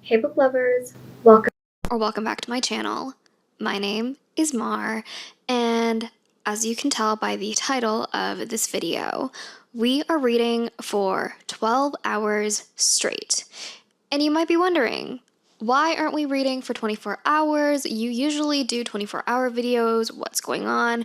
Hey book lovers, welcome back to my channel. My name is Mar, and as you can tell by the title of this video, we are reading for 12 hours straight. And you might be wondering, why aren't we reading for 24 hours? You usually do 24-hour videos. What's going on?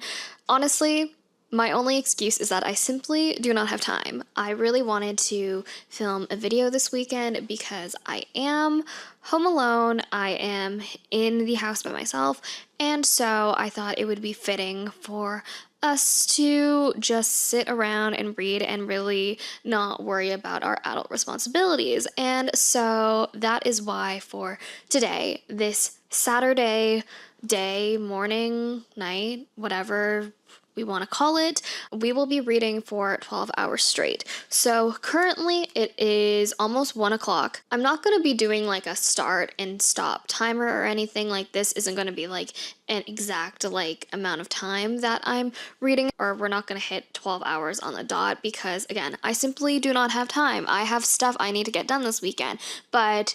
Honestly, my only excuse is that I simply do not have time. I really wanted to film a video this weekend because I am home alone. I am in the house by myself, and so I thought it would be fitting for us to just sit around and read and really not worry about our adult responsibilities. And so that is why for today, this Saturday day, morning, night, whatever we want to call it, we will be reading for 12 hours straight. So currently it is almost 1 o'clock. I'm not going to be doing like a start and stop timer or anything. Like, this isn't going to be like an exact like amount of time that I'm reading, or we're not going to hit 12 hours on the dot because, again, I simply do not have time. I have stuff I need to get done this weekend, but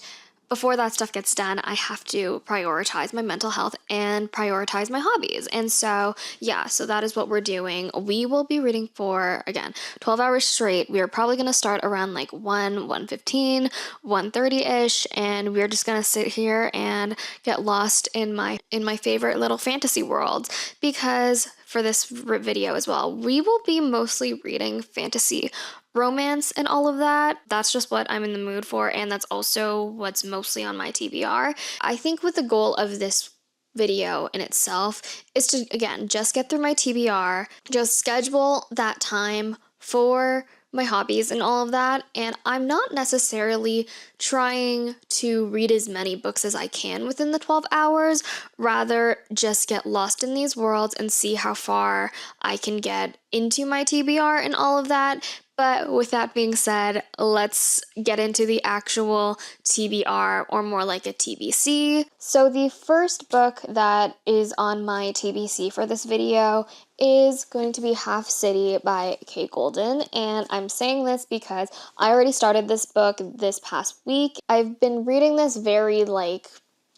before that stuff gets done, I have to prioritize my mental health and prioritize my hobbies. And so, yeah, so that is what we're doing. We will be reading for, again, 12 hours straight. We are probably going to start around like 1:15, 1:30-ish, and we're just going to sit here and get lost in my favorite little fantasy world, because for this video as well, we will be mostly reading fantasy romance and all of that. That's just what I'm in the mood for, and that's also what's mostly on my TBR. I think with the goal of this video in itself is to, again, just get through my TBR, just schedule that time for my hobbies and all of that, and I'm not necessarily trying to read as many books as I can within the 12 hours, rather just get lost in these worlds and see how far I can get into my TBR and all of that. But with that being said, let's get into the actual TBR, or more like a TBC. So the first book that is on my TBC for this video is going to be Half City by Kate Golden, and I'm saying this because I already started this book this past week. I've been reading this very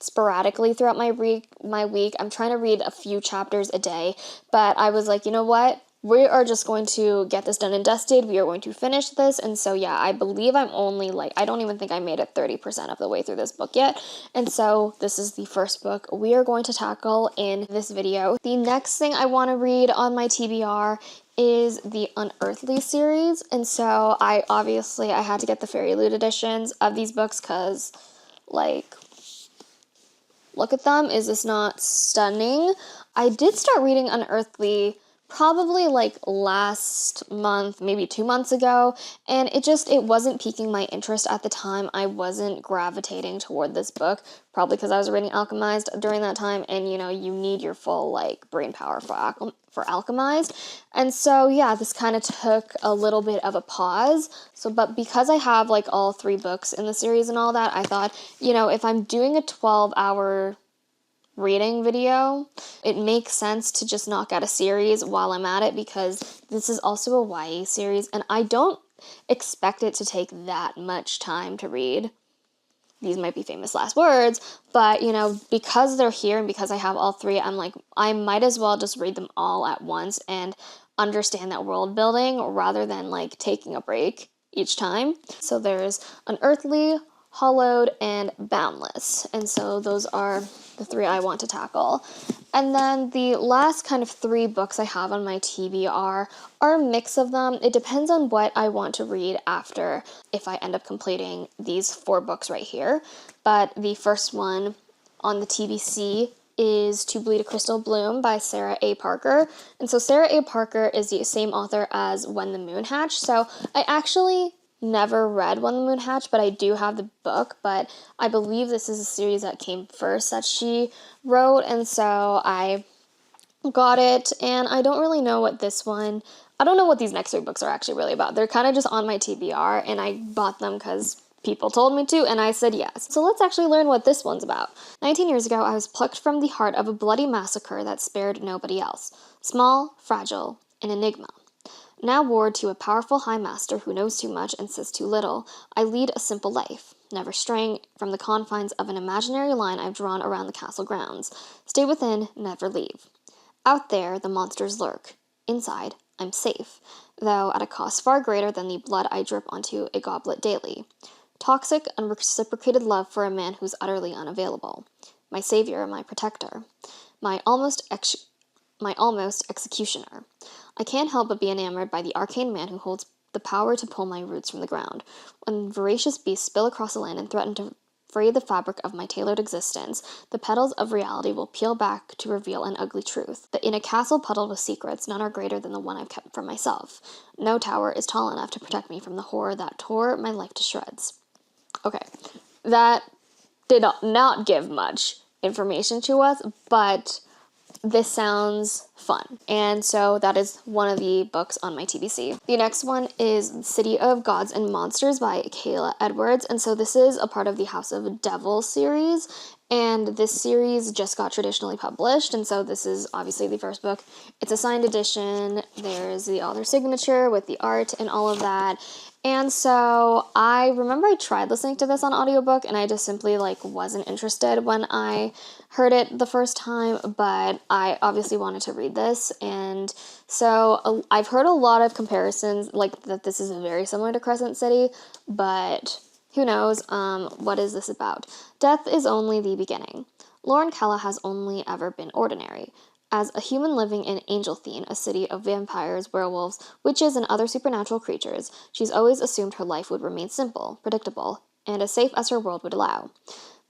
sporadically throughout my week. I'm trying to read a few chapters a day, but I was like, you know what? We are just going to get this done and dusted. We are going to finish this. And so, yeah, I believe I'm only I don't even think I made it 30% of the way through this book yet. And so this is the first book we are going to tackle in this video. The next thing I want to read on my TBR is the Unearthly series. And so I had to get the Fairy Loot editions of these books because, look at them. Is this not stunning? I did start reading Unearthly probably last month, maybe 2 months ago, and it wasn't piquing my interest at the time. I wasn't gravitating toward this book, probably because I was reading Alchemized during that time, and you need your full brain power for Alchemized. And so, yeah, this kind of took a little bit of a pause. But because I have all 3 books in the series and all that, I thought, if I'm doing a 12-hour reading video, it makes sense to just knock out a series while I'm at it, because this is also a YA series, and I don't expect it to take that much time to read. These might be famous last words, but, because they're here and because I have all 3, I'm like, I might as well just read them all at once and understand that world building rather than, taking a break each time. So there's Unearthly, Hallowed, and Boundless. And so those are the 3 I want to tackle. And then the last kind of 3 books I have on my TBR are a mix of them. It depends on what I want to read after, if I end up completing these 4 books right here. But the first one on the TBC is To Bleed a Crystal Bloom by Sarah A. Parker. And so Sarah A. Parker is the same author as When the Moon Hatched. So I actually never read When the Moon Hatched, but I do have the book. But I believe this is a series that came first that she wrote, and so I got it. And I don't really know what I don't know what these next 3 books are actually really about. They're kind of just on my TBR, and I bought them because people told me to, and I said yes. So let's actually learn what this one's about. 19 years ago, I was plucked from the heart of a bloody massacre that spared nobody else. Small, fragile, an enigma. Now ward to a powerful high master who knows too much and says too little, I lead a simple life. never straying from the confines of an imaginary line I've drawn around the castle grounds. Stay within, never leave. Out there, the monsters lurk. Inside, I'm safe, though at a cost far greater than the blood I drip onto a goblet daily. Toxic, unreciprocated love for a man who's utterly unavailable. My savior, my protector. My almost executioner. I can't help but be enamored by the arcane man who holds the power to pull my roots from the ground. When voracious beasts spill across the land and threaten to fray the fabric of my tailored existence, the petals of reality will peel back to reveal an ugly truth. That in a castle puddled with secrets, none are greater than the one I've kept for myself. No tower is tall enough to protect me from the horror that tore my life to shreds. Okay, that did not give much information to us, but this sounds fun. And so that is one of the books on my TBC. The next one is City of Gods and Monsters by Kayla Edwards. And so this is a part of the House of Devil series. And this series just got traditionally published. And so this is obviously the first book. It's a signed edition. There's the author signature with the art and all of that. And so I remember I tried listening to this on audiobook and I just simply wasn't interested when I heard it the first time, but I obviously wanted to read this. And so I've heard a lot of comparisons that this is very similar to Crescent City, but who knows? What is this about? Death is only the beginning. Lauren Kella has only ever been ordinary. As a human living in Angelthine, a city of vampires, werewolves, witches, and other supernatural creatures, she's always assumed her life would remain simple, predictable, and as safe as her world would allow.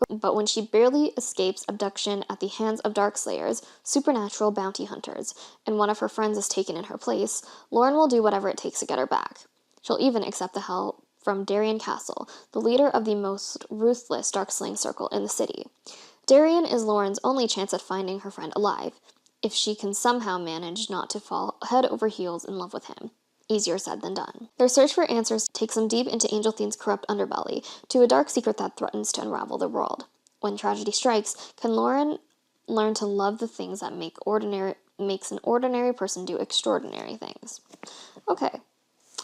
But when she barely escapes abduction at the hands of Darkslayers, supernatural bounty hunters, and one of her friends is taken in her place, Lauren will do whatever it takes to get her back. She'll even accept the help from Darien Castle, the leader of the most ruthless Darkslaying circle in the city. Darien is Lauren's only chance at finding her friend alive, if she can somehow manage not to fall head over heels in love with him. Easier said than done. Their search for answers takes them deep into Angelthine's corrupt underbelly, to a dark secret that threatens to unravel the world. When tragedy strikes, can Lauren learn to love the things that makes an ordinary person do extraordinary things? Okay.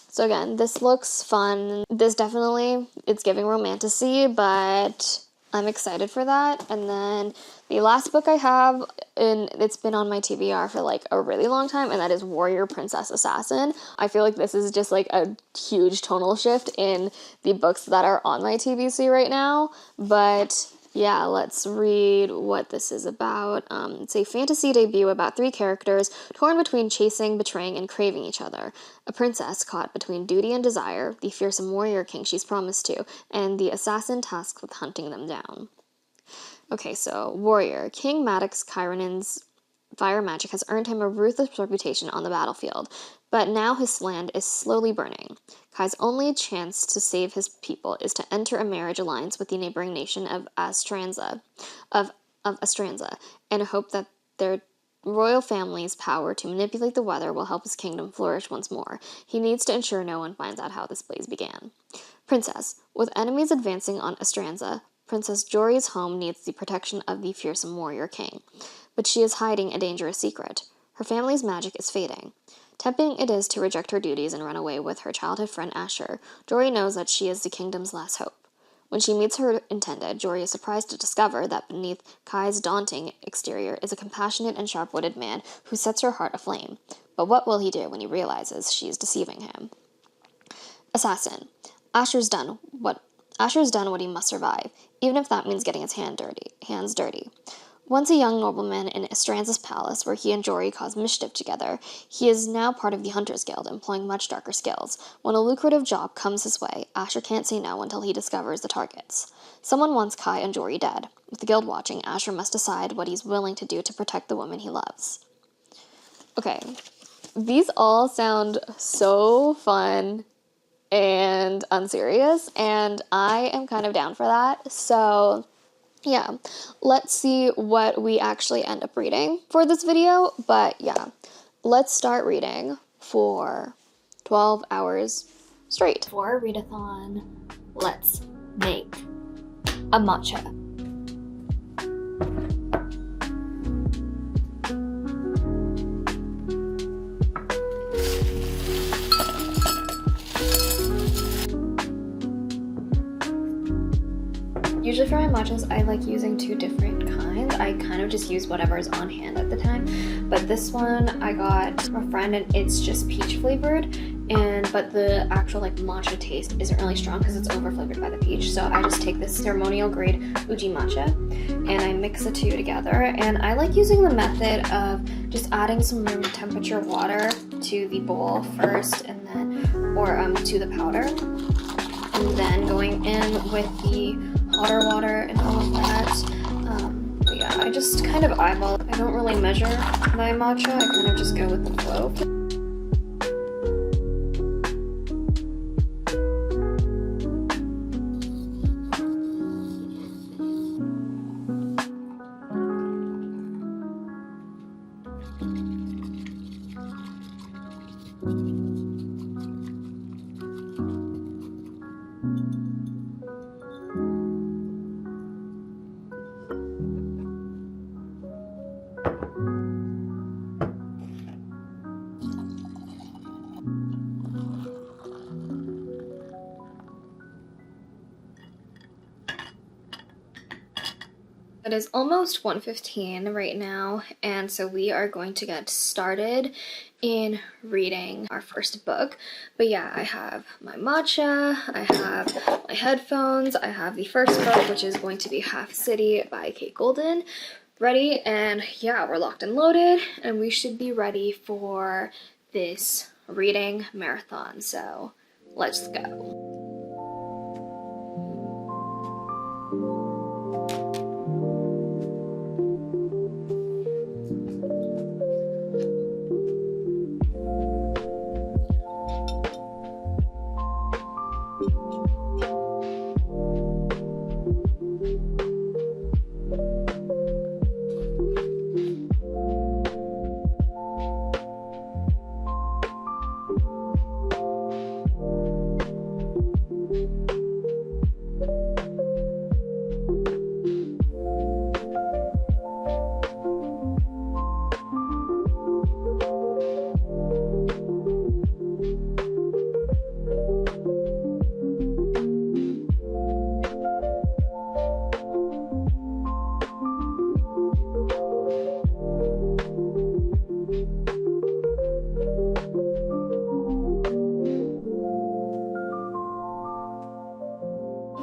So again, this looks fun. This definitely, it's giving romantasy, but I'm excited for that. And then the last book I have, and it's been on my TBR for a really long time, and that is Warrior Princess Assassin. I feel like this is just a huge tonal shift in the books that are on my TBC right now. But yeah, let's read what this is about. It's a fantasy debut about 3 characters torn between chasing, betraying, and craving each other. A princess caught between duty and desire, the fearsome warrior king she's promised to, and the assassin tasked with hunting them down. Okay, so Warrior. King Maddox Kyronen's fire magic has earned him a ruthless reputation on the battlefield, but now his land is slowly burning. Kai's only chance to save his people is to enter a marriage alliance with the neighboring nation of Astranza, and hope that their royal family's power to manipulate the weather will help his kingdom flourish once more. He needs to ensure no one finds out how this blaze began. Princess. With enemies advancing on Astranza, Princess Jory's home needs the protection of the fearsome warrior king, but she is hiding a dangerous secret. Her family's magic is fading. Tempting it is to reject her duties and run away with her childhood friend Asher, Jory knows that she is the kingdom's last hope. When she meets her intended, Jory is surprised to discover that beneath Kai's daunting exterior is a compassionate and sharp-witted man who sets her heart aflame. But what will he do when he realizes she is deceiving him? Assassin. Asher's done what he must survive, even if that means getting his hands dirty. Once a young nobleman in Astranza's palace, where he and Jory cause mischief together, he is now part of the Hunters Guild, employing much darker skills. When a lucrative job comes his way, Asher can't say no until he discovers the targets. Someone wants Kai and Jory dead. With the guild watching, Asher must decide what he's willing to do to protect the woman he loves. Okay, these all sound so fun and unserious, and I am kind of down for that, so yeah, let's see what we actually end up reading for this video. But yeah, let's start reading for 12 hours straight. For readathon, let's make a matcha. Usually for my matchas, I like using 2 different kinds. I kind of just use whatever is on hand at the time. But this one I got from a friend and it's just peach flavored. But the actual like matcha taste isn't really strong because it's over flavored by the peach. So I just take this ceremonial grade Uji matcha and I mix the 2 together. And I like using the method of just adding some room temperature water to the bowl first and then, or to the powder. And then going in with the hotter water and all of that. But yeah, I just kind of eyeball it. I don't really measure my matcha, I kind of just go with the flow. It is almost 1:15 right now, and so we are going to get started in reading our first book. But yeah, I have my matcha, I have my headphones, I have the first book, which is going to be Half City by Kate Golden, ready, and yeah, we're locked and loaded, and we should be ready for this reading marathon, so let's go.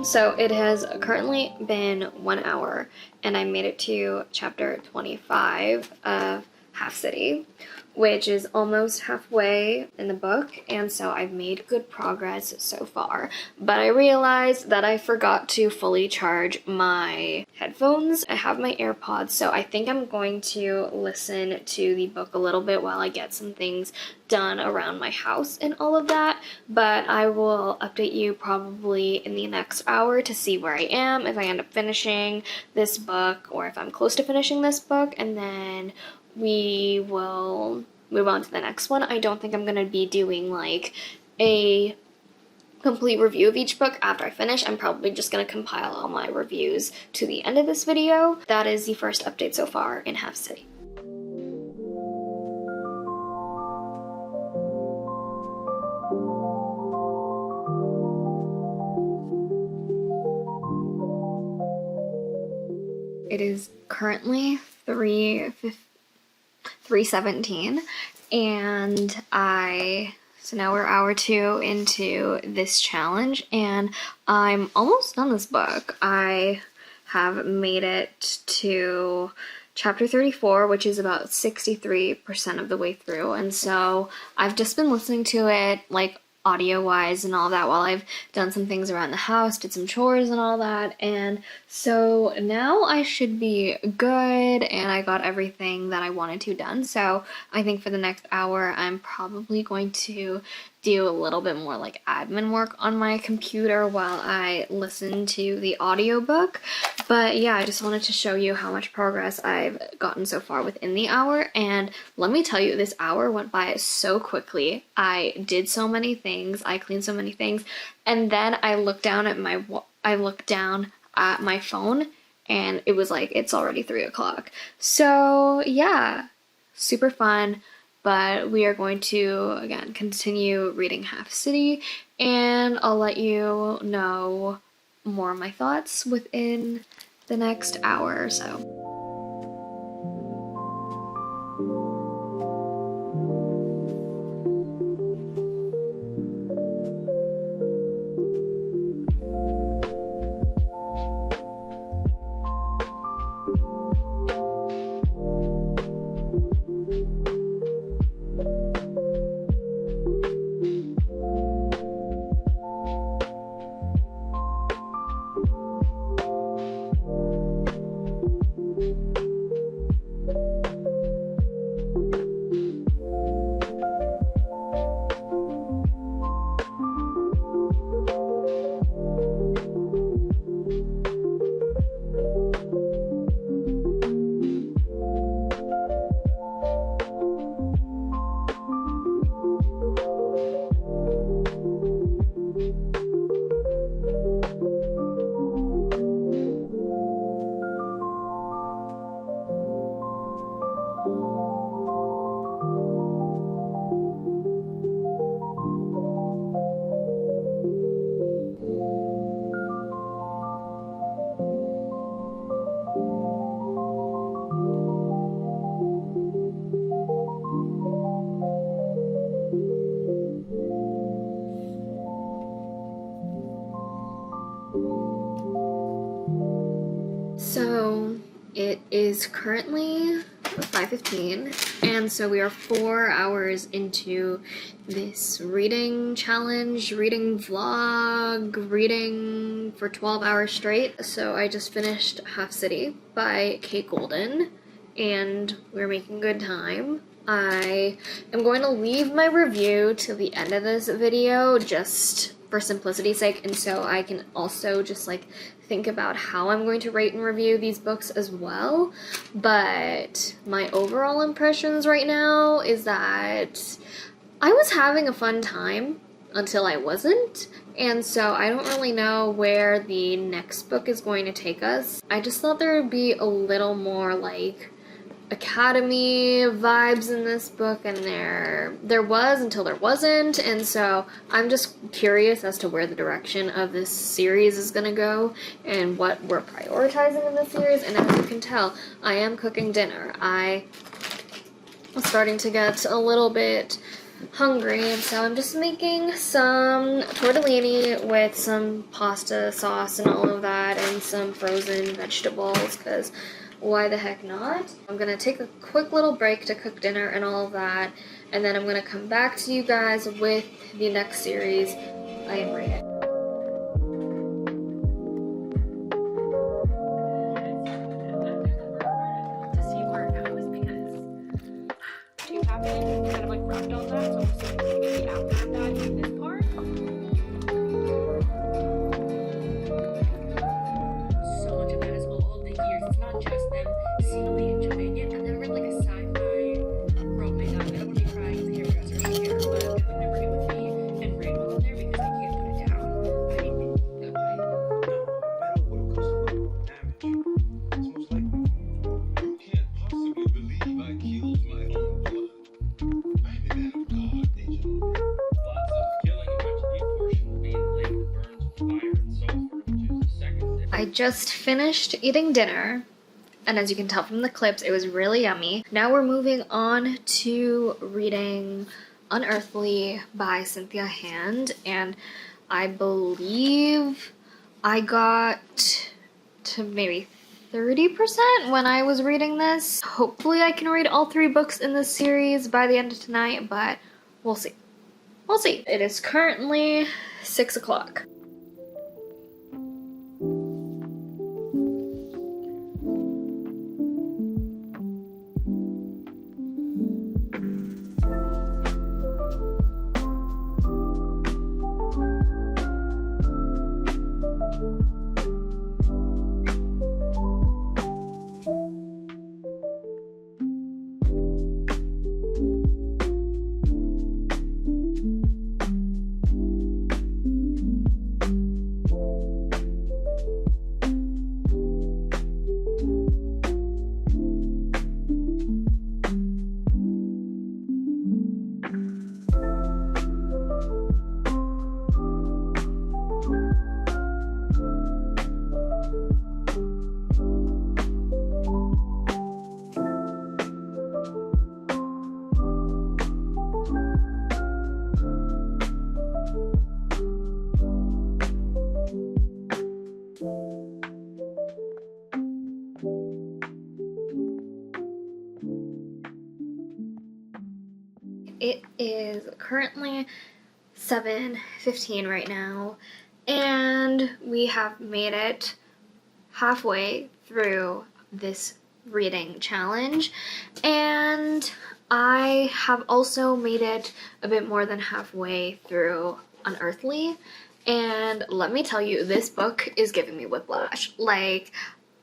So it has currently been 1 hour and I made it to chapter 25 of Half City, which is almost halfway in the book, and so I've made good progress so far. But I realized that I forgot to fully charge my headphones. I have my AirPods, so I think I'm going to listen to the book a little bit while I get some things done around my house and all of that. But I will update you probably in the next hour to see where I am, if I end up finishing this book or if I'm close to finishing this book, and then we will move on to the next one. I don't think I'm going to be doing like a complete review of each book after I finish. I'm probably just going to compile all my reviews to the end of this video. That is the first update so far in Half City. It is currently 3:17 and so now we're hour 2 into this challenge and I'm almost done this book. I have made it to chapter 34, which is about 63% of the way through, and so I've just been listening to it like audio-wise and all that while I've done some things around the house, did some chores and all that, and so now I should be good and I got everything that I wanted to done. So I think for the next hour I'm probably going to do a little bit more like admin work on my computer while I listen to the audiobook. But yeah, I just wanted to show you how much progress I've gotten so far within the hour, and let me tell you, this hour went by so quickly. I did so many things, I cleaned so many things, and then I looked down at my phone and it was like it's already 3 o'clock. So yeah, super fun. But we are going to, again, continue reading Half City, and I'll let you know more of my thoughts within the next hour or so. So it is currently 5:15, and so we are 4 hours into this reading challenge, reading vlog, reading for 12 hours straight. So I just finished Half City by Kate Golden, and we're making good time. I am going to leave my review to the end of this video just for simplicity's sake, and so I can also just like think about how I'm going to rate and review these books as well. But my overall impressions right now is that I was having a fun time until I wasn't, and so I don't really know where the next book is going to take us. I just thought there would be a little more like academy vibes in this book, and there was until there wasn't, and so I'm just curious as to where the direction of this series is gonna go and what we're prioritizing in this series. And as you can tell, I am cooking dinner. I was starting to get a little bit hungry, and so I'm just making some tortellini with some pasta sauce and all of that, and some frozen vegetables, because why the heck not? I'm gonna take a quick little break to cook dinner and all of that, and then I'm gonna come back to you guys with the next series I am reading. To see where it goes, because too happy kind of like wrapped on that, so I'm just gonna see after that in this part. So much of that is all the years. It's not just them secretly enjoying it. I've never read like a sci-fi romance. I don't want to be crying as a hairdresser here, but I would never get with me and read one on there because I can't put it down. I no matter what it costs to look damage. It's most likely. You can't possibly believe I killed my own blood. I'm a man of God, Agent. Lots of killing, a much deep portion will be in the lake that burns with fire and sulfur, which is the second. I just finished eating dinner, and as you can tell from the clips, it was really yummy. Now we're moving on to reading Unearthly by Cynthia Hand, and I believe I got to maybe 30% when I was reading this. Hopefully I can read all 3 books in this series by the end of tonight, but we'll see. We'll see. It is currently 6 o'clock. It is currently 7:15 right now, and we have made it halfway through this reading challenge, and I have also made it a bit more than halfway through Unearthly, and let me tell you, this book is giving me whiplash. Like,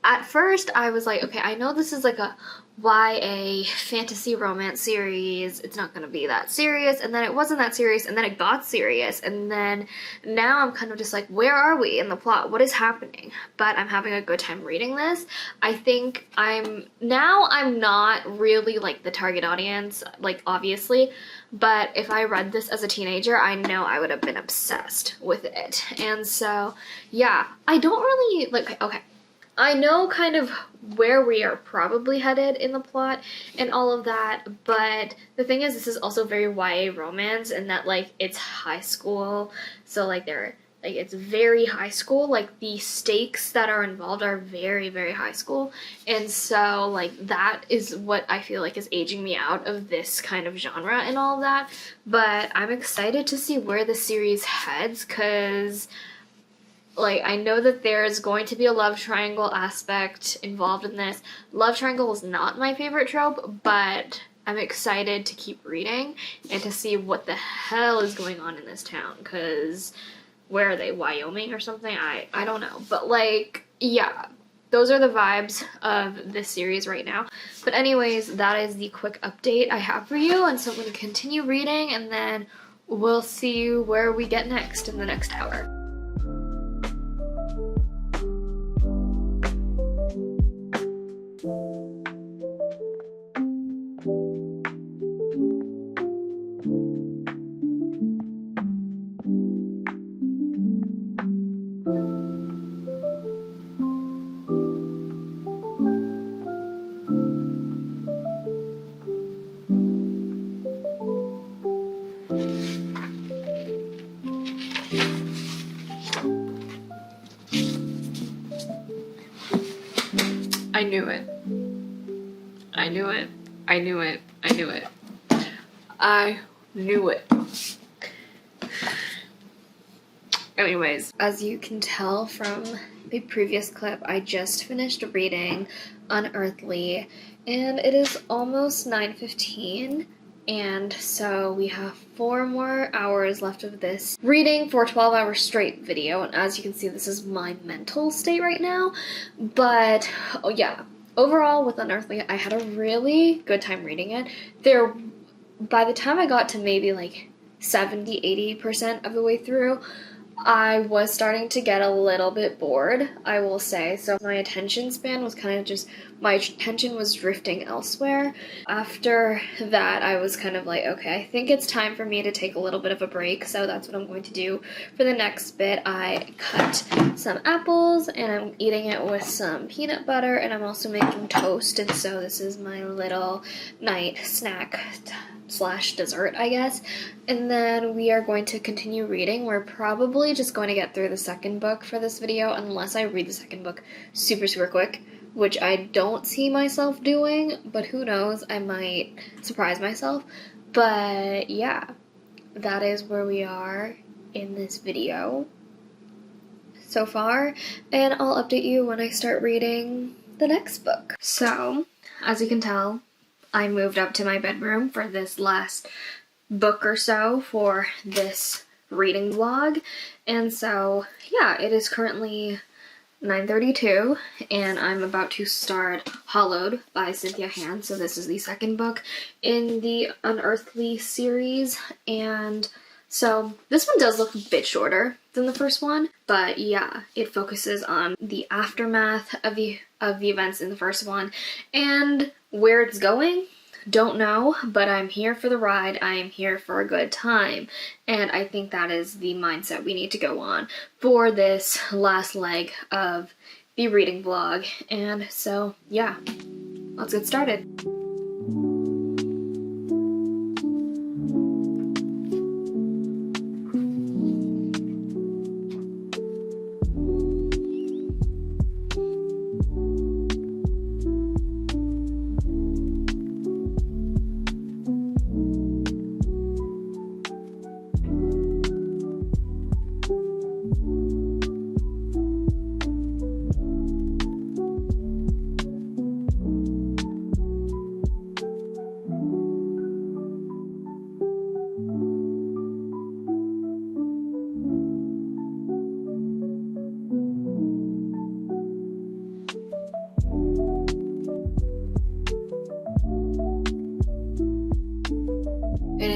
at first I was like, okay, I know this is like a YA fantasy romance series, it's not gonna be that serious, and then it wasn't that serious, and then it got serious, and then now I'm kind of just like, where are we in the plot? What is happening? But I'm having a good time reading this. I think I'm not really like the target audience, like, obviously, but if I read this as a teenager, I know I would have been obsessed with it. And so, yeah, I don't really, like, okay, I know kind of where we are probably headed in the plot and all of that, but the thing is, this is also very YA romance, and that, like, it's high school, so, like, it's very high school, like, the stakes that are involved are very, very high school, and so, like, that is what I feel like is aging me out of this kind of genre and all of that, but I'm excited to see where the series heads, because, like, I know that there's going to be a love triangle aspect involved in this. Love triangle is not my favorite trope, but I'm excited to keep reading and to see what the hell is going on in this town, because where are they, Wyoming or something? I don't know, but, like, yeah, those are the vibes of this series right now. But anyways, that is the quick update I have for you, and so I'm going to continue reading, and then we'll see where we get next in the next hour. I knew it. I knew it. I knew it. I knew it. I knew it. Anyways, as you can tell from the previous clip, I just finished reading Unearthly, and it is almost 9:15, and so we have 4 more hours left of this reading for a 12-hour straight video, and as you can see, this is my mental state right now, but, oh yeah, overall with Unearthly, I had a really good time reading it. By the time I got to maybe like 70-80% of the way through, I was starting to get a little bit bored, I will say. So my attention span was kind of just, my attention was drifting elsewhere. After that, I was kind of like, okay, I think it's time for me to take a little bit of a break. So that's what I'm going to do for the next bit. I cut some apples and I'm eating it with some peanut butter, and I'm also making toast. And so this is my little night snack / dessert, I guess. And then we are going to continue reading. We're probably just going to get through the second book for this video, unless I read the second book super quick, which I don't see myself doing, but who knows, I might surprise myself. But yeah, that is where we are in this video so far, and I'll update you when I start reading the next book. So, as you can tell, I moved up to my bedroom for this last book or so for this reading vlog, and so yeah, it is currently 9:32 and I'm about to start Hallowed by Cynthia. So this is the second book in the Unearthly series, and so this one does look a bit shorter than the first one, but yeah, it focuses on the aftermath of the events in the first one, and where it's going, don't know, but I'm here for the ride. I am here for a good time, and I think that is the mindset we need to go on for this last leg of the reading vlog. And so yeah, let's get started.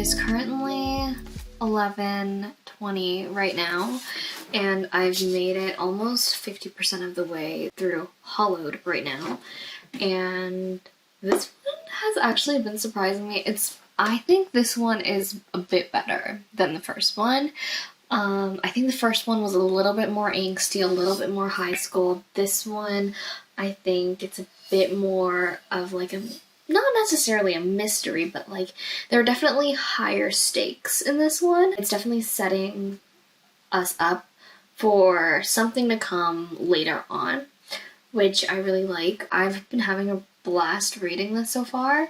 is currently 11:20 right now, and I've made it almost 50% of the way through Hallowed right now, and this one has actually been surprising me. I think this one is a bit better than the first one. I think the first one was a little bit more angsty, a little bit more high school. This one, I think it's a bit more of like not necessarily a mystery, but like there are definitely higher stakes in this one. It's definitely setting us up for something to come later on, which I really like. I've been having a blast reading this so far,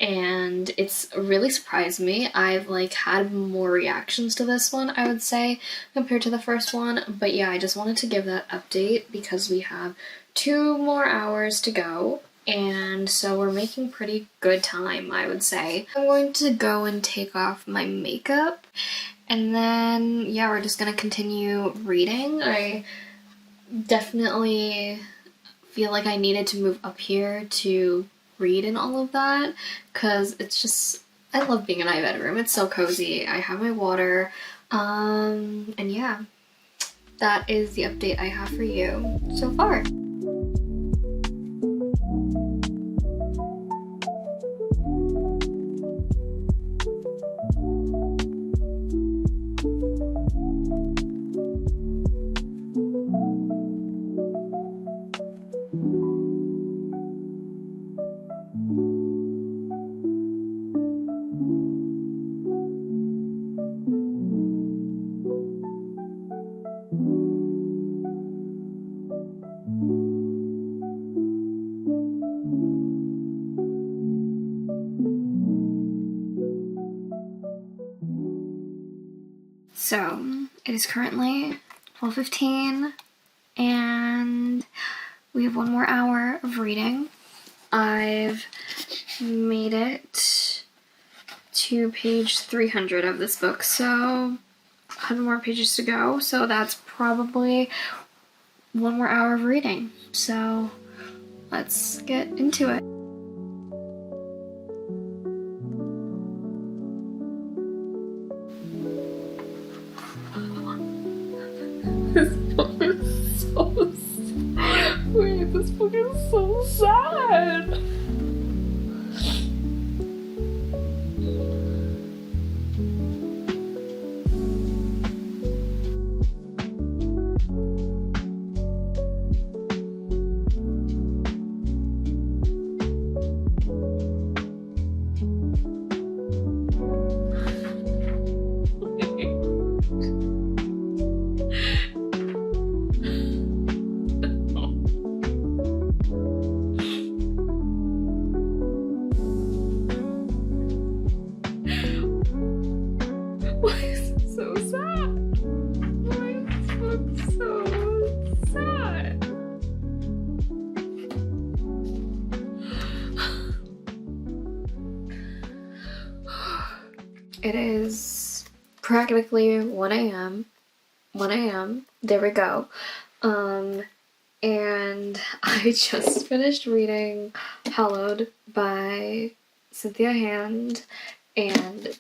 and it's really surprised me. I've like had more reactions to this one, I would say, compared to the first one. But yeah, I just wanted to give that update because we have 2 more hours to go, and so we're making pretty good time, I would say. I'm going to go and take off my makeup, and then yeah, we're just gonna continue reading. I definitely feel like I needed to move up here to read and all of that, because it's just, I love being in my bedroom. It's so cozy. I have my water, and yeah, that is the update I have for you so far. So it is currently 12:15, and we have 1 more hour of reading. I've made it to page 300 of this book, so 100 more pages to go, so that's probably 1 more hour of reading. So let's get into it. This book is so sad. Wait, this book is so sad. Why is it so sad? Why is this book so sad? It is practically 1 a.m. 1 a.m. There we go. And I just finished reading Hallowed by Cynthia, and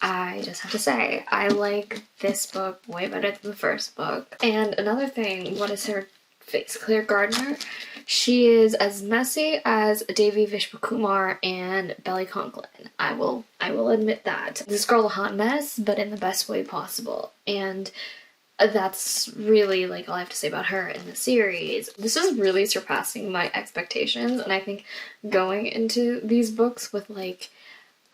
I just have to say, I like this book way better than the first book. And another thing, what is her face? Claire Gardner. She is as messy as Devi Vishwakumar and Belly Conklin. I will admit that. This girl's a hot mess, but in the best way possible. And that's really like all I have to say about her in the series. This is really surpassing my expectations, and I think going into these books with like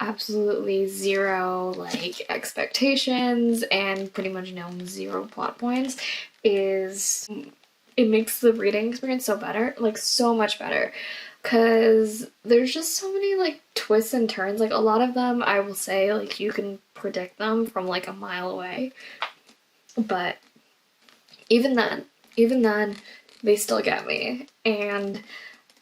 absolutely zero like expectations and pretty much no 0 plot points it makes the reading experience so better, like so much better, because there's just so many like twists and turns. Like a lot of them, I will say, like you can predict them from like a mile away, but even then they still get me. And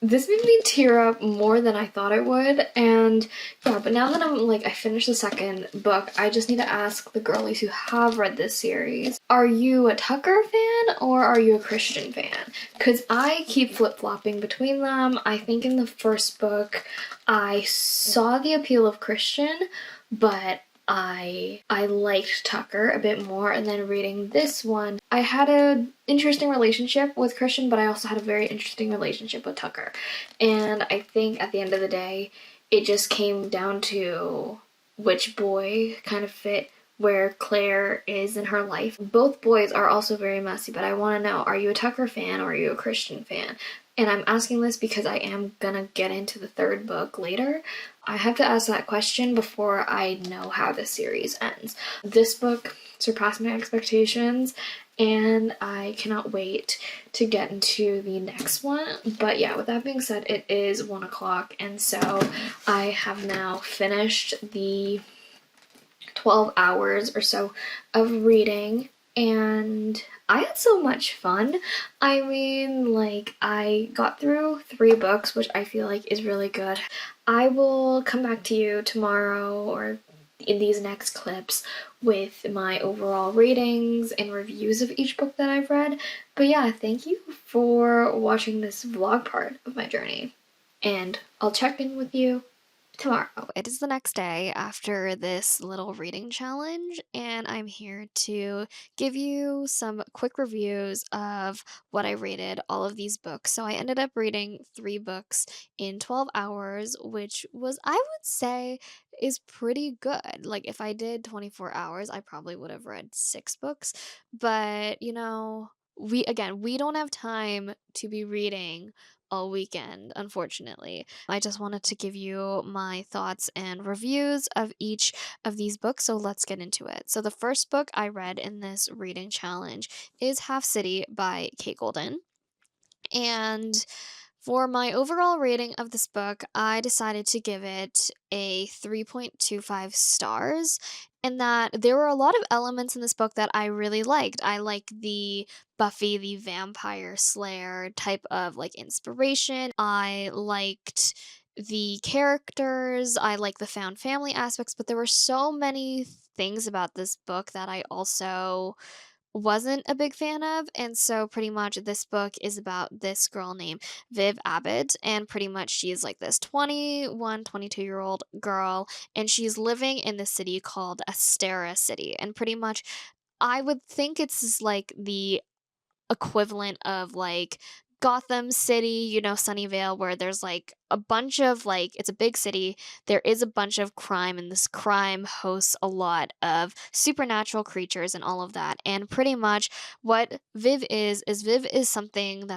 this made me tear up more than I thought it would. And yeah, but now that I finished the second book, I just need to ask the girlies who have read this series, are you a Tucker fan or are you a Christian fan? Because I keep flip-flopping between them. I think in the first book I saw the appeal of Christian, but I liked Tucker a bit more, and then reading this one, I had an interesting relationship with Christian, but I also had a very interesting relationship with Tucker. And I think at the end of the day, it just came down to which boy kind of fit where Claire is in her life. Both boys are also very messy, but I want to know, are you a Tucker fan or are you a Christian fan? And I'm asking this because I am gonna get into the third book later. I have to ask that question before I know how the series ends. This book surpassed my expectations, and I cannot wait to get into the next one. But yeah, with that being said, it is 1 o'clock, and so I have now finished the 12 hours or so of reading, and I had so much fun. I mean, like, I got through 3 books, which I feel like is really good. I will come back to you tomorrow or in these next clips with my overall ratings and reviews of each book that I've read. But yeah, thank you for watching this vlog part of my journey, and I'll check in with you tomorrow. It is the next day after this little reading challenge, and I'm here to give you some quick reviews of what I rated all of these books. So I ended up reading 3 books in 12 hours, which was, I would say, is pretty good. Like, if I did 24 hours, I probably would have read 6 books. But, we don't have time to be reading all weekend, unfortunately. I just wanted to give you my thoughts and reviews of each of these books, so let's get into it. So the first book I read in this reading challenge is Half City by Kate Golden. And for my overall rating of this book, I decided to give it a 3.25 stars, in that there were a lot of elements in this book that I really liked. I like the Buffy the Vampire Slayer type of like inspiration. I liked the characters. I like the found family aspects, but there were so many things about this book that I also wasn't a big fan of. And so pretty much this book is about this girl named Viv Abbott, and pretty much she's like this 21, 22-year-old girl, and she's living in the city called Astera City. And pretty much I would think it's like the equivalent of like Gotham City, Sunnyvale, where there's like a bunch of like, it's a big city. There is a bunch of crime, and this crime hosts a lot of supernatural creatures and all of that. And pretty much what Viv is something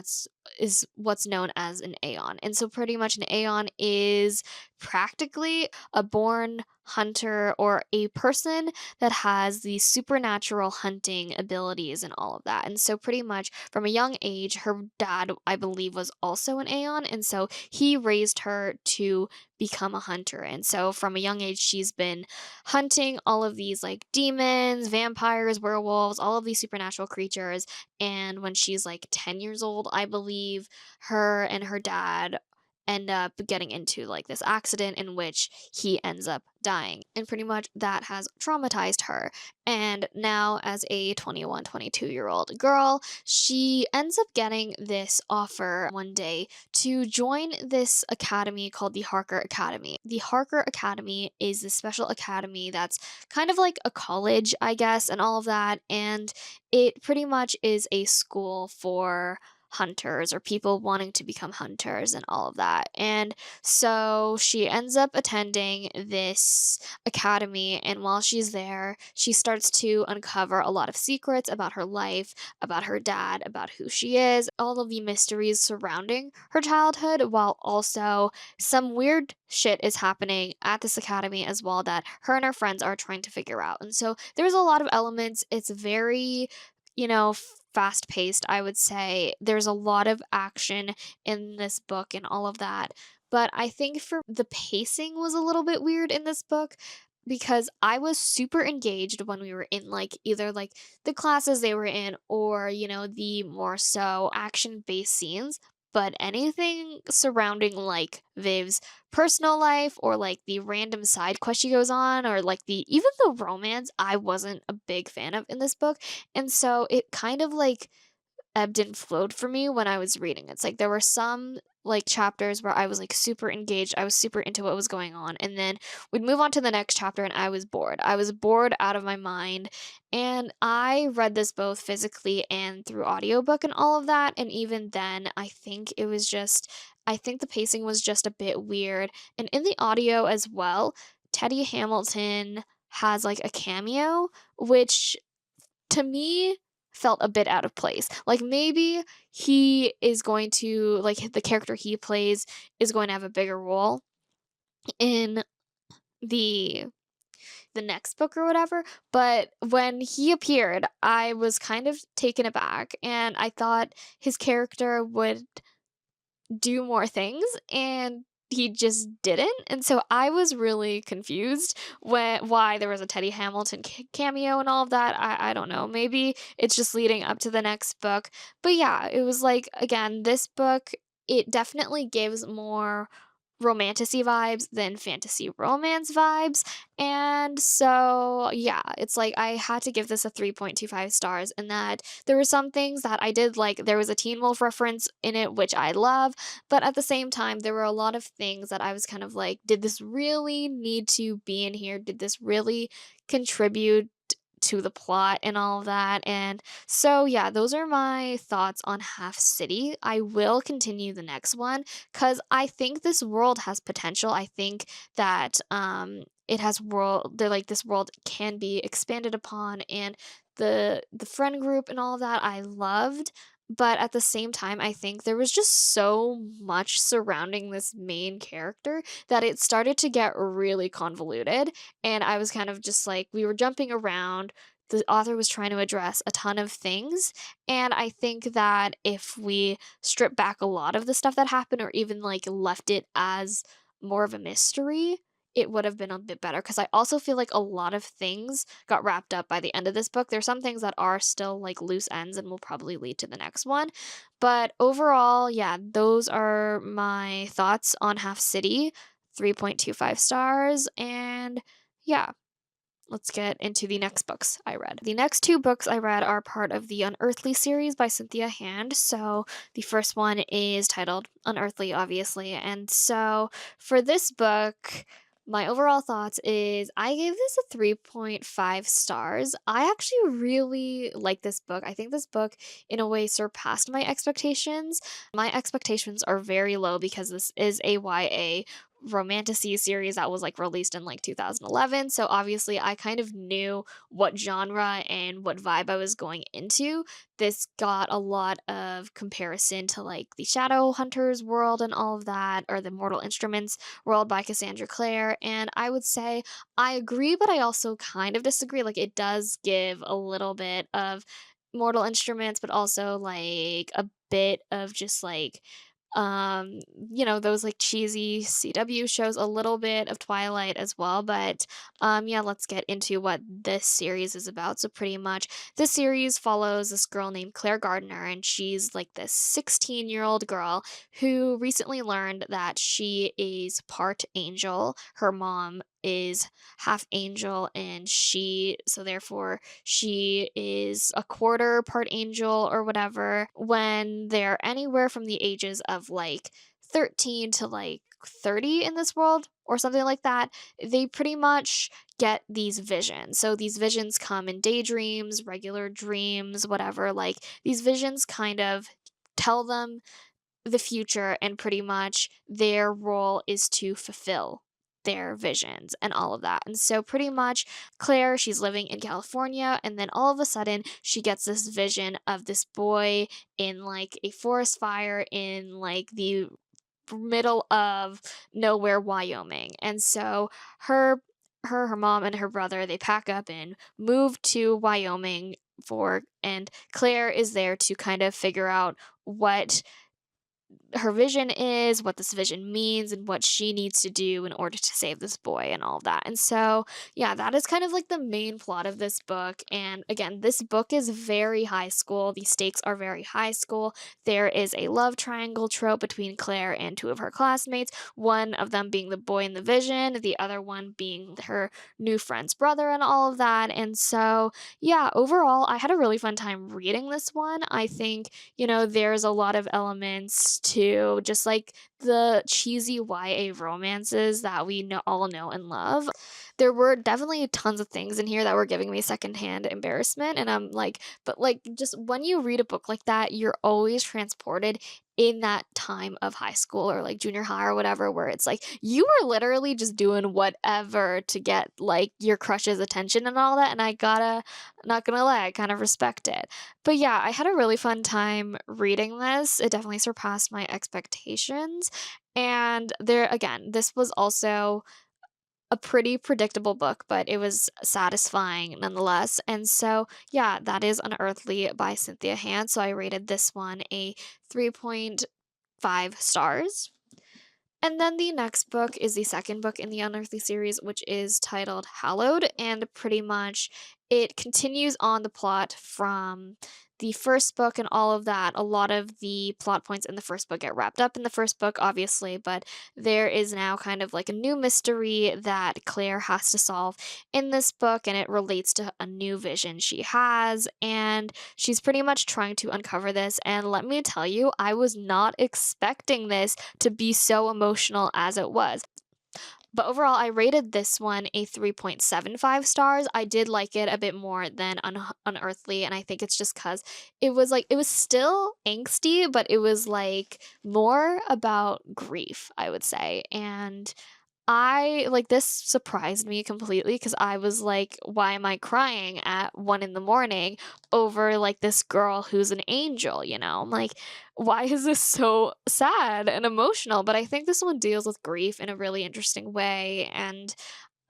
is what's known as an Aeon. And so pretty much an Aeon is practically a born hunter or a person that has these supernatural hunting abilities and all of that. And so pretty much from a young age, her dad, I believe, was also an Aeon, and so he raised her to become a hunter. And so from a young age, she's been hunting all of these like demons, vampires, werewolves, all of these supernatural creatures. And when she's like 10 years old, I believe, her and her dad end up getting into like this accident in which he ends up dying, and pretty much that has traumatized her. And now as a 21, 22-year-old girl, she ends up getting this offer one day to join this academy called the Harker Academy. The Harker Academy is a special academy that's kind of like a college, I guess, and all of that, and it pretty much is a school for hunters or people wanting to become hunters and all of that. And so she ends up attending this academy, and while she's there, she starts to uncover a lot of secrets about her life, about her dad, about who she is, all of the mysteries surrounding her childhood, while also some weird shit is happening at this academy as well that her and her friends are trying to figure out. And so there's a lot of elements. It's very, fast paced, I would say. There's a lot of action in this book and all of that. But I think for the pacing was a little bit weird in this book, because I was super engaged when we were in like either like the classes they were in, or the more so action based scenes. But anything surrounding like Viv's personal life, or like the random side quest she goes on, or like even the romance, I wasn't a big fan of in this book. And so it kind of like ebbed and flowed for me when I was reading. It's like there were some like chapters where I was like super engaged. I was super into what was going on. And then we'd move on to the next chapter and I was bored. I was bored out of my mind. And I read this both physically and through audiobook and all of that. And even then, I think the pacing was just a bit weird. And in the audio as well, Teddy Hamilton has like a cameo, which to me felt a bit out of place. Like maybe he is going to like the character he plays is going to have a bigger role in the the next book or whatever, but when he appeared, I was kind of taken aback and I thought his character would do more things and he just didn't. And so I was really confused why there was a Teddy Hamilton cameo and all of that. I don't know. Maybe it's just leading up to the next book. But yeah, it was like again, this book it definitely gives more romantasy vibes than fantasy romance vibes. And so, yeah, it's like I had to give this a 3.25 stars, and that there were some things that I did like. There was a Teen Wolf reference in it, which I love, but at the same time, there were a lot of things that I was kind of like, did this really need to be in here? Did this really contribute to the plot and all of that? And so, yeah, those are my thoughts on Half City. I will continue the next one because I think this world has potential. I think that it has world. They're like this world can be expanded upon, and the friend group and all of that I loved. But at the same time, I think there was just so much surrounding this main character that it started to get really convoluted. And I was kind of just like, we were jumping around. The author was trying to address a ton of things. And I think that if we strip back a lot of the stuff that happened or even like left it as more of a mystery, it would have been a bit better. Because I also feel like a lot of things got wrapped up by the end of this book. There's some things that are still like loose ends and will probably lead to the next one. But overall, yeah, those are my thoughts on Half City. 3.25 stars. And yeah, let's get into the next books I read. The next two books I read are part of the Unearthly series by Cynthia Hand. So the first one is titled Unearthly, obviously. And so for this book, my overall thoughts is I gave this a 3.5 stars. I actually really like this book. I think this book, in a way, surpassed my expectations. My expectations are very low because this is a YA romantasy series that was like released in like 2011. So obviously I kind of knew what genre and what vibe I was going into. This got a lot of comparison to like the Shadow Hunters world and all of that, or the Mortal Instruments world by Cassandra Clare. And I would say I agree, but I also kind of disagree. Like it does give a little bit of Mortal Instruments, but also like a bit of just like those like cheesy CW shows, a little bit of Twilight as well. But yeah, let's get into what this series is about. So pretty much this series follows this girl named Claire Gardner, and she's like this 16-year-old girl who recently learned that she is part angel. Her mom is half angel, and therefore she is a quarter part angel or whatever. When they're anywhere from the ages of like 13 to like 30 in this world or something like that, they pretty much get these visions. So these visions come in daydreams, regular dreams, whatever. Like these visions kind of tell them the future, and pretty much their role is to fulfill their visions and all of that. And so pretty much Claire, she's living in California, and then all of a sudden she gets this vision of this boy in like a forest fire in like the middle of nowhere, Wyoming. And so her mom and her brother, they pack up and move to Wyoming and Claire is there to kind of figure out what her vision is, what this vision means, and what she needs to do in order to save this boy and all of that. And so, yeah, that is kind of like the main plot of this book. And again, this book is very high school. The stakes are very high school. There is a love triangle trope between Claire and two of her classmates, one of them being the boy in the vision, the other one being her new friend's brother, and all of that. And so, yeah, overall, I had a really fun time reading this one. I think there's a lot of elements references to just like the cheesy YA romances that we all know and love. There were definitely tons of things in here that were giving me secondhand embarrassment, and I'm like, but like just when you read a book like that, you're always transported in that time of high school or like junior high or whatever, where it's like you were literally just doing whatever to get like your crush's attention and all that. And I gotta, not gonna lie, I kind of respect it. But yeah, I had a really fun time reading this. It definitely surpassed my expectations. And there, again, this was also a pretty predictable book, but it was satisfying nonetheless. And so, yeah, that is Unearthly by Cynthia Hand. So I rated this one a 3.5 stars. And then the next book is the second book in the Unearthly series, which is titled Hallowed, and pretty much it continues on the plot from the first book and all of that. A lot of the plot points in the first book get wrapped up in the first book, obviously, but there is now kind of like a new mystery that Claire has to solve in this book, and it relates to a new vision she has, and she's pretty much trying to uncover this. And let me tell you, I was not expecting this to be so emotional as it was. But overall, I rated this one a 3.75 stars. I did like it a bit more than Unearthly, and I think it's just because it was like, it was still angsty, but it was like more about grief, I would say. And I like, this surprised me completely because I was like, why am I crying at 1 in the morning over like this girl who's an angel, you know? I'm like, why is this so sad and emotional? But I think this one deals with grief in a really interesting way. And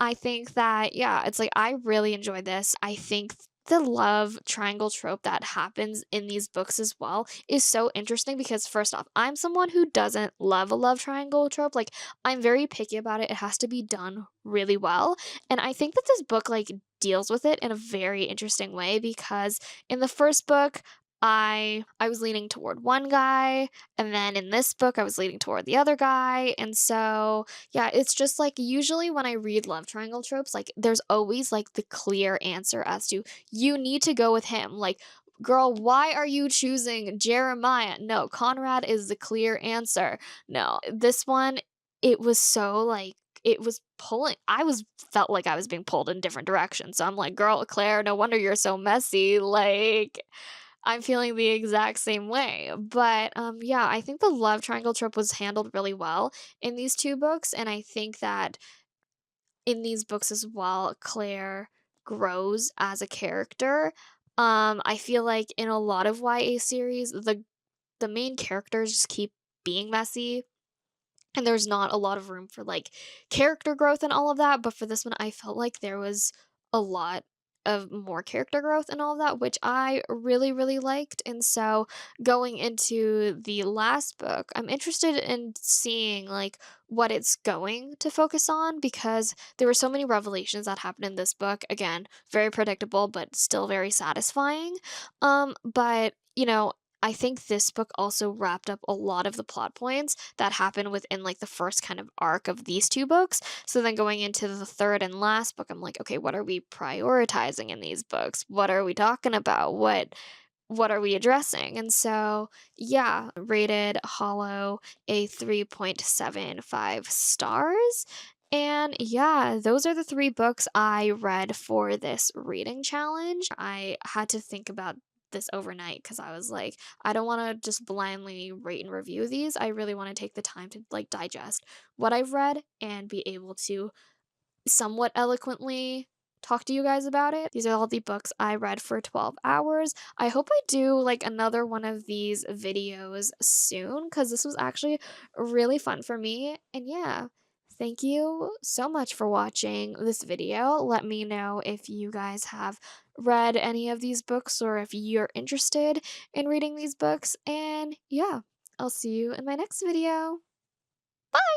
I think that, yeah, it's like I really enjoyed this. I think the love triangle trope that happens in these books as well is so interesting because, first off, I'm someone who doesn't love a love triangle trope. Like, I'm very picky about it. It has to be done really well. And I think that this book like deals with it in a very interesting way because in the first book, I was leaning toward one guy, and then in this book I was leaning toward the other guy. And so yeah, it's just like usually when I read love triangle tropes, like there's always like the clear answer as to you need to go with him. Like, girl, why are you choosing Jeremiah? No, Conrad is the clear answer. No, this one, it was so like, it was pulling, I was felt like I was being pulled in different directions. So I'm like, girl, Claire, no wonder you're so messy. Like, I'm feeling the exact same way. But yeah, I think the love triangle trope was handled really well in these two books, and I think that in these books as well, Claire grows as a character. I feel like in a lot of YA series, the main characters just keep being messy, and there's not a lot of room for like character growth and all of that. But for this one, I felt like there was a lot of more character growth and all of that, which I really, really liked. And so going into the last book, I'm interested in seeing like what it's going to focus on because there were so many revelations that happened in this book. Again, very predictable, but still very satisfying. But you know, I think this book also wrapped up a lot of the plot points that happened within like the first kind of arc of these two books. So then going into the third and last book, I'm like, okay, what are we prioritizing in these books? What are we talking about? What are we addressing? And so, yeah, rated Hollow a 3.75 stars. And yeah, those are the three books I read for this reading challenge. I had to think about this overnight because I was like, I don't want to just blindly rate and review these. I really want to take the time to like digest what I've read and be able to somewhat eloquently talk to you guys about it. These are all the books I read for 12 hours. I hope I do like another one of these videos soon because this was actually really fun for me. And yeah, thank you so much for watching this video. Let me know if you guys have read any of these books or if you're interested in reading these books. And yeah, I'll see you in my next video. Bye!